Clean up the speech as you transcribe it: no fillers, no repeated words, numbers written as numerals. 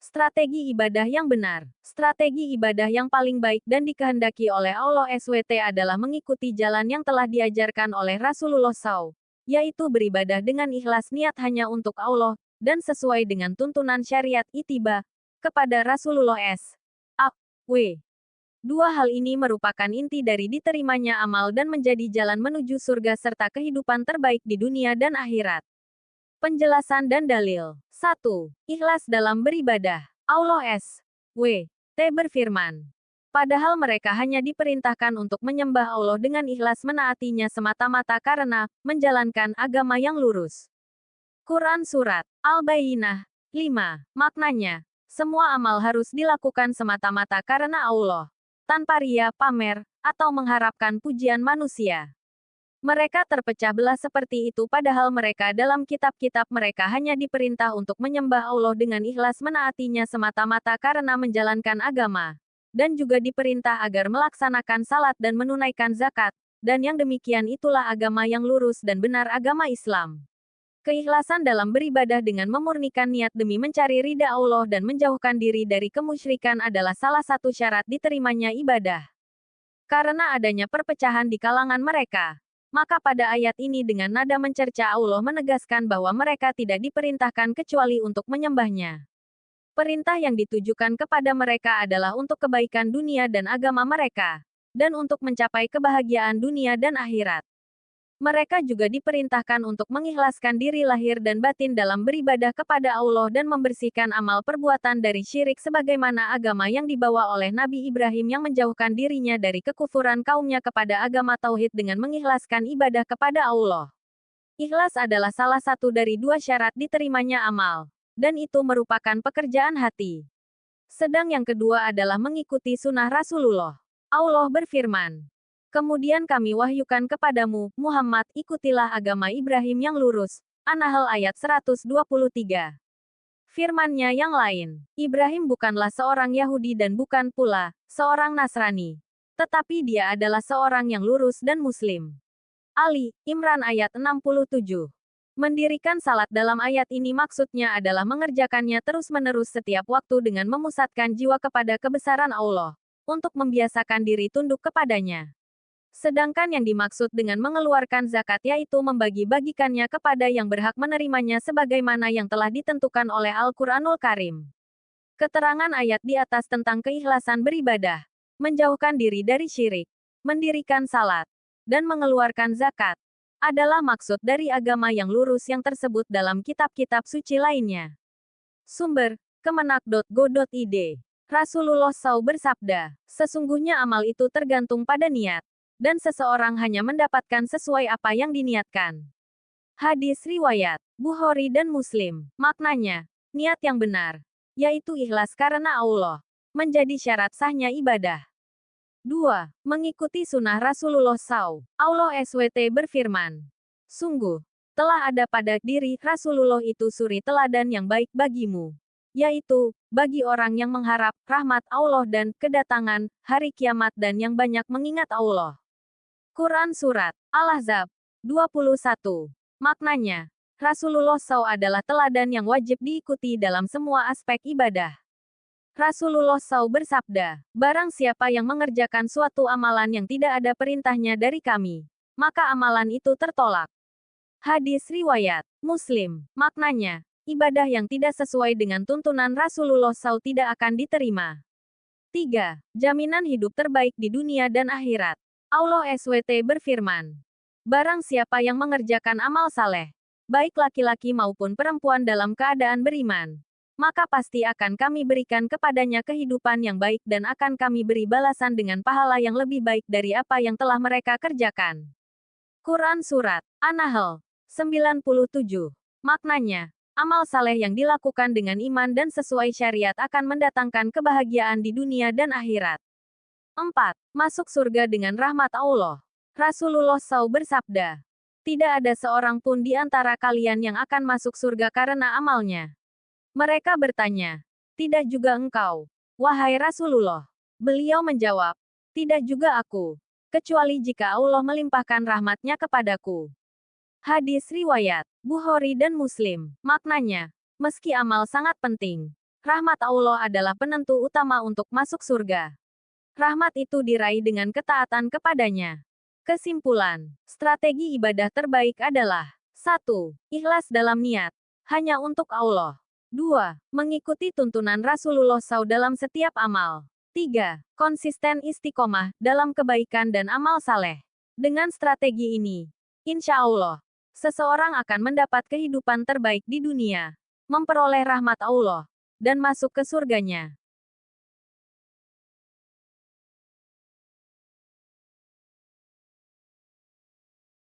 Strategi ibadah yang benar. Strategi ibadah yang paling baik dan dikehendaki oleh Allah SWT adalah mengikuti jalan yang telah diajarkan oleh Rasulullah SAW, yaitu beribadah dengan ikhlas niat hanya untuk Allah, dan sesuai dengan tuntunan syariat ittiba kepada Rasulullah SAW. Dua hal ini merupakan inti dari diterimanya amal dan menjadi jalan menuju surga serta kehidupan terbaik di dunia dan akhirat. Penjelasan dan dalil. 1. Ikhlas dalam beribadah. Allah SWT berfirman, padahal mereka hanya diperintahkan untuk menyembah Allah dengan ikhlas menaatinya semata-mata karena menjalankan agama yang lurus. Quran Surat Al-Bayyinah 5. Maknanya, semua amal harus dilakukan semata-mata karena Allah, tanpa ria, pamer, atau mengharapkan pujian manusia. Mereka terpecah belah seperti itu padahal mereka dalam kitab-kitab mereka hanya diperintah untuk menyembah Allah dengan ikhlas menaatinya semata-mata karena menjalankan agama. Dan juga diperintah agar melaksanakan salat dan menunaikan zakat, dan yang demikian itulah agama yang lurus dan benar agama Islam. Keikhlasan dalam beribadah dengan memurnikan niat demi mencari ridha Allah dan menjauhkan diri dari kemusyrikan adalah salah satu syarat diterimanya ibadah. Karena adanya perpecahan di kalangan mereka, maka pada ayat ini dengan nada mencerca Allah menegaskan bahwa mereka tidak diperintahkan kecuali untuk menyembahnya. Perintah yang ditujukan kepada mereka adalah untuk kebaikan dunia dan agama mereka, dan untuk mencapai kebahagiaan dunia dan akhirat. Mereka juga diperintahkan untuk mengikhlaskan diri lahir dan batin dalam beribadah kepada Allah dan membersihkan amal perbuatan dari syirik sebagaimana agama yang dibawa oleh Nabi Ibrahim yang menjauhkan dirinya dari kekufuran kaumnya kepada agama tauhid dengan mengikhlaskan ibadah kepada Allah. Ikhlas adalah salah satu dari dua syarat diterimanya amal, dan itu merupakan pekerjaan hati. Sedang yang kedua adalah mengikuti sunnah Rasulullah. Allah berfirman, kemudian kami wahyukan kepadamu, Muhammad, ikutilah agama Ibrahim yang lurus. An-Nahl ayat 123. Firman-Nya yang lain, Ibrahim bukanlah seorang Yahudi dan bukan pula seorang Nasrani. Tetapi dia adalah seorang yang lurus dan Muslim. Ali Imran ayat 67. Mendirikan salat dalam ayat ini maksudnya adalah mengerjakannya terus-menerus setiap waktu dengan memusatkan jiwa kepada kebesaran Allah, untuk membiasakan diri tunduk kepadanya. Sedangkan yang dimaksud dengan mengeluarkan zakat yaitu membagi-bagikannya kepada yang berhak menerimanya sebagaimana yang telah ditentukan oleh Al-Quranul Karim. Keterangan ayat di atas tentang keikhlasan beribadah, menjauhkan diri dari syirik, mendirikan salat, dan mengeluarkan zakat, adalah maksud dari agama yang lurus yang tersebut dalam kitab-kitab suci lainnya. Sumber, kemenak.go.id. Rasulullah SAW bersabda, sesungguhnya amal itu tergantung pada niat, dan seseorang hanya mendapatkan sesuai apa yang diniatkan. Hadis riwayat Bukhari dan Muslim. Maknanya, niat yang benar, yaitu ikhlas karena Allah, menjadi syarat sahnya ibadah. 2. Mengikuti sunnah Rasulullah SAW. Allah SWT berfirman, sungguh, telah ada pada diri Rasulullah itu suri teladan yang baik bagimu, yaitu, bagi orang yang mengharap rahmat Allah dan kedatangan hari kiamat dan yang banyak mengingat Allah. Quran Surat Al-Ahzab 21. Maknanya, Rasulullah SAW adalah teladan yang wajib diikuti dalam semua aspek ibadah. Rasulullah SAW bersabda, barang siapa yang mengerjakan suatu amalan yang tidak ada perintahnya dari kami, maka amalan itu tertolak. Hadis riwayat Muslim. Maknanya, ibadah yang tidak sesuai dengan tuntunan Rasulullah SAW tidak akan diterima. 3. Jaminan hidup terbaik di dunia dan akhirat. Allah SWT berfirman, barang siapa yang mengerjakan amal saleh, baik laki-laki maupun perempuan dalam keadaan beriman, maka pasti akan kami berikan kepadanya kehidupan yang baik dan akan kami beri balasan dengan pahala yang lebih baik dari apa yang telah mereka kerjakan. Quran Surat An-Nahl 97. Maknanya, amal saleh yang dilakukan dengan iman dan sesuai syariat akan mendatangkan kebahagiaan di dunia dan akhirat. 4. Masuk surga dengan rahmat Allah. Rasulullah SAW bersabda, tidak ada seorang pun di antara kalian yang akan masuk surga karena amalnya. Mereka bertanya, tidak juga engkau, wahai Rasulullah? Beliau menjawab, tidak juga aku, kecuali jika Allah melimpahkan rahmatnya kepadaku. Hadis riwayat Bukhari dan Muslim. Maknanya, meski amal sangat penting, Rahmat Allah adalah penentu utama untuk masuk surga. Rahmat itu diraih dengan ketaatan kepadanya. Kesimpulan, strategi ibadah terbaik adalah 1. Ikhlas dalam niat, hanya untuk Allah. 2. Mengikuti tuntunan Rasulullah SAW dalam setiap amal. 3. Konsisten istiqomah dalam kebaikan dan amal saleh. Dengan strategi ini, insya Allah, seseorang akan mendapat kehidupan terbaik di dunia, memperoleh rahmat Allah, dan masuk ke surganya.